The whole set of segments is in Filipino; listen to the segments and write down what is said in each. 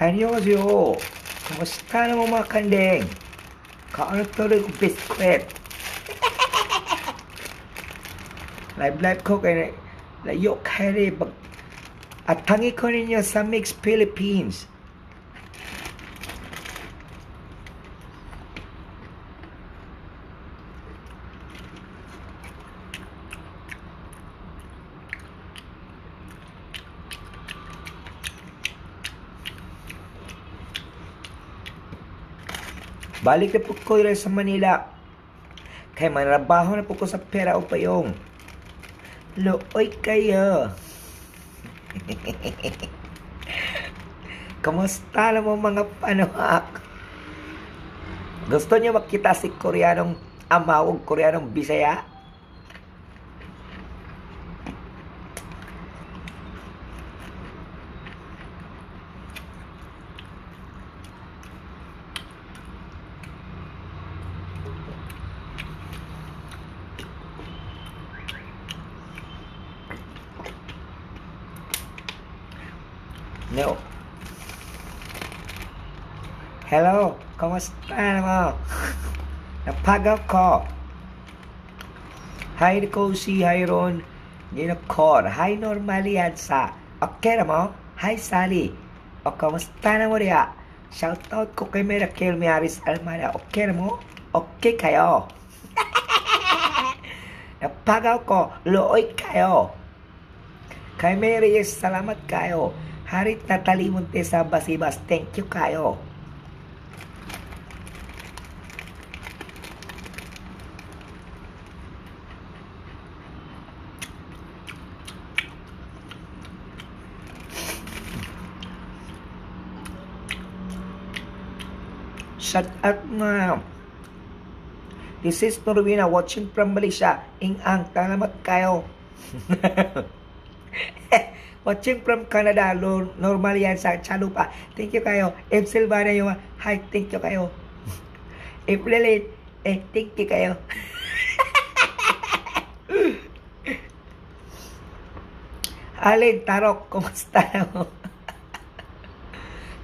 Annyeonghaseyo. Kumusta naman mga kandeng? Kaano tuloy ko biskwit? Live ko kayo layo kayo at tangi ko ninyo sa Mix Philippines. Balik na po ko rin sa Manila. Kaya manrabaho na po ko sa pera o payong. Looy kayo. Kamusta naman mga panuhak? Gusto niyo makita si Koreanong amawag, Koreanong Bisaya? No. Hello, kamusta naman? Napagaw ko. Hi ko si Hyron. Ginakor. Hi normally yan sa. Okay naman? Hi Sally. O kamusta naman rin? Shoutout ko kay Miracle Miaris Almada. Okay naman? Okay kayo. Napagaw ko. Looy kayo. Kay Mary, salamat kayo. Harit Natalie sa Basibas. Thank you kayo. Shout out nga. This is Norwina watching from Malaysia. Ang salamat kayo. Watching from Canada, normal yan sa Chalupa. Thank you kayo. If Silvana yung hi, thank you kayo. If Lilith, thank you kayo. Alin, Tarok, kumusta na mo?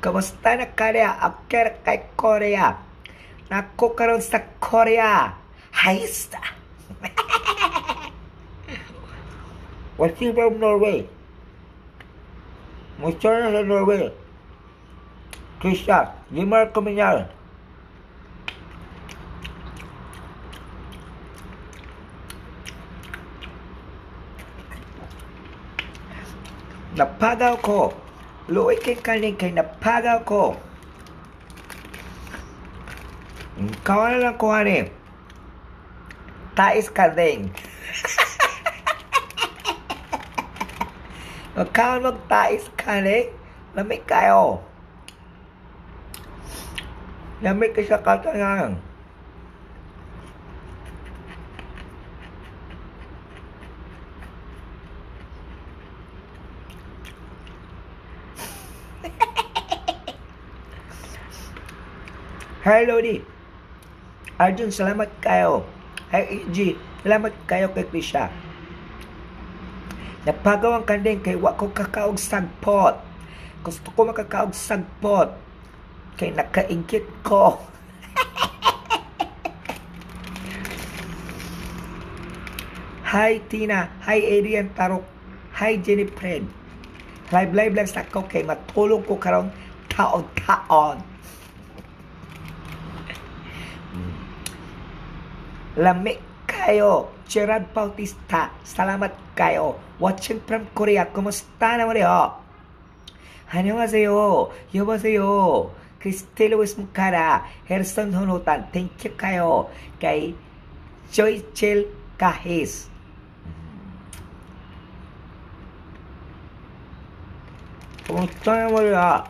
Kumusta na Korea? After kay Korea. Nako karon sa Korea. Haista. Watching from Norway. Musta na sa Norway? Krista, Limar Kuminyal. Napagaw ko. Luoy kay kaling kay napagaw ko. Kawa na lang ko hani. Tais ka din. Magkaon magtais ka ni, lamig kayo. Lamig ka sa katangan. Hi Lodi. Arjun, salamat kayo. Hi EG, salamat kayo kay Krisha. Napagaw ang kandeng kay wa ko kakaog sagpot. Gusto ko makakaog sagpot. Kay nakaingkit ko. Hi Tina. Hi Adrian Tarok. Hi Jennifer. Live lang sa ko kay matulog ko karong taon-taon. Lamig kayo. Gerard Bautista, salamat kayo. Watching from Korea, kumusta naman rin? 안녕하세요. 여보세요. Cristel Luis Mukara, Herson Honutan, thank you kayo. Kay Joychel Kahis. Kumusta naman rin?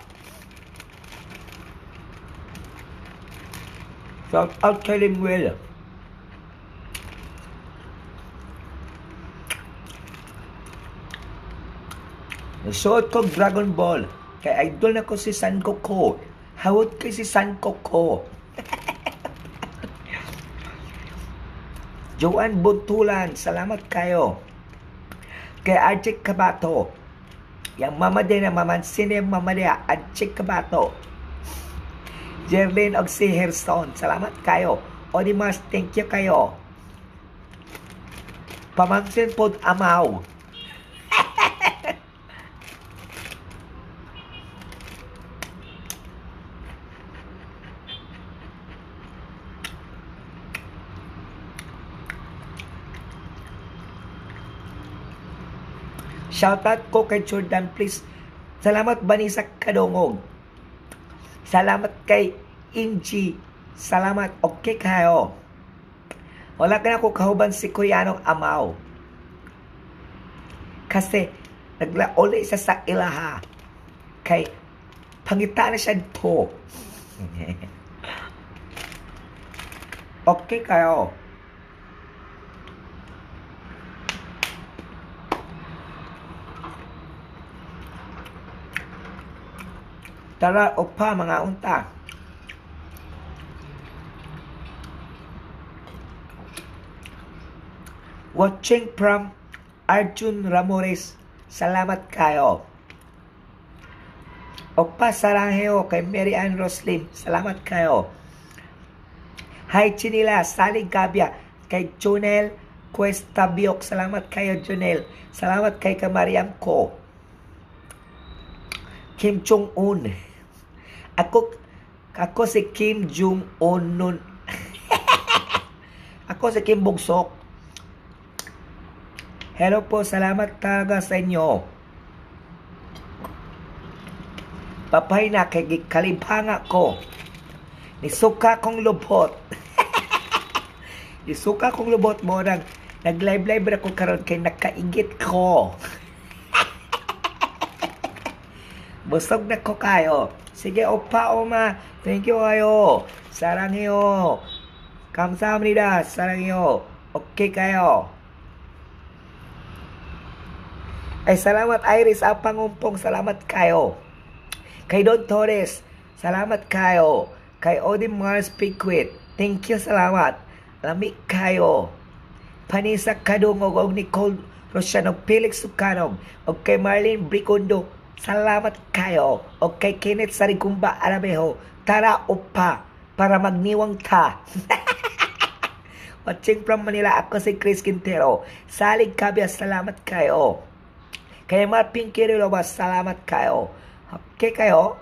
Shout out kay Limuel. Nasuot ko Dragon Ball. Kay idol na ko si San Goku. Hawot kay si San Goku. Joanne Buntulan, salamat kayo. Kay RJ Cabato. Yang mama din na mamansin yung mama niya. Ang chick kabato. Jerlyn og si Herson. Salamat kayo. Odimas, thank you kayo. Pamangsin po amaw. Shoutout ko kay Jordan, please. Salamat Vanessa Kadongog. Salamat kay Inji. Salamat. Okay kayo. Wala ka na ko kahuban si Kuyanong Amaw. Kasi naglauli siya sa ilaha. Kay pangita na siya po. Okay kayo. Tara opa mga unta. Watching from Arjun Ramores. Salamat kayo. Opa sarangeo kay Mary Ann Roslin. Salamat kayo. Hi Chinila, Sally Gabia, kay Junel Cuesta Biok. Salamat kayo Junel. Salamat kay Kamariam ko. Kim Jong-un. Ako si Kim Jong-un nun. Ako si Kim Bugsok. Hello po, salamat talaga sa inyo. Papay na kay kalibhanga ko. Nisuka kong lubot. Nisuka kong lubot mo nag-live na ko karon kay nakaingit ko. Busog na ko kayo. Sige, opa, oma. Thank you kayo. Sarangyo. 감사합니다. Sarangyo. Okay kayo. Ay, salamat Iris. Apangumpong, salamat kayo. Kay Don Torres, salamat kayo. Kay Odin Mars Piquet, thank you, salamat. Lamig kayo. Panisa Kadungog, og Nicole Rosiano, Felix Sukanog, og kay Marlene Bricondo, salamat kayo. O kay Kenneth Sarigumba Arabejo, tara upa para magniwang ta. Watching from Manila, ako si Chris Quintero. Salig Cabia, salamat kayo. Kay Marping Kirilova, salamat kayo. Okay kayo?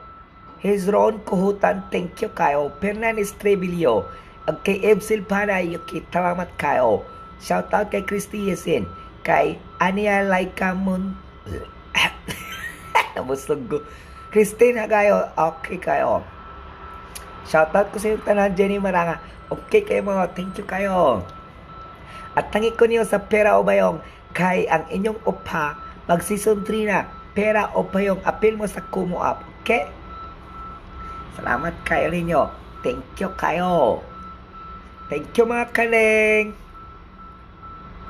Hezron Kuhutan, thank you kayo. Fernanis Trevillo, at kay Eb Silpana, Yuki, salamat kayo. Shout out kay Christy Yesin, kay Ania Laikamon. Nabusog ko. Christine Hagayo, okay kayo. Shoutout ko sa yung tanan, Jenny Maranga. Okay kayo mga, thank you kayo. At tangi ko niyo sa Pera o Bayong, kay ang inyong upa, mag season 3 na, Pera o Bayong, apil mo sa Kumu Up. Okay? Salamat kayo ninyo. Thank you kayo. Thank you mga kaleng.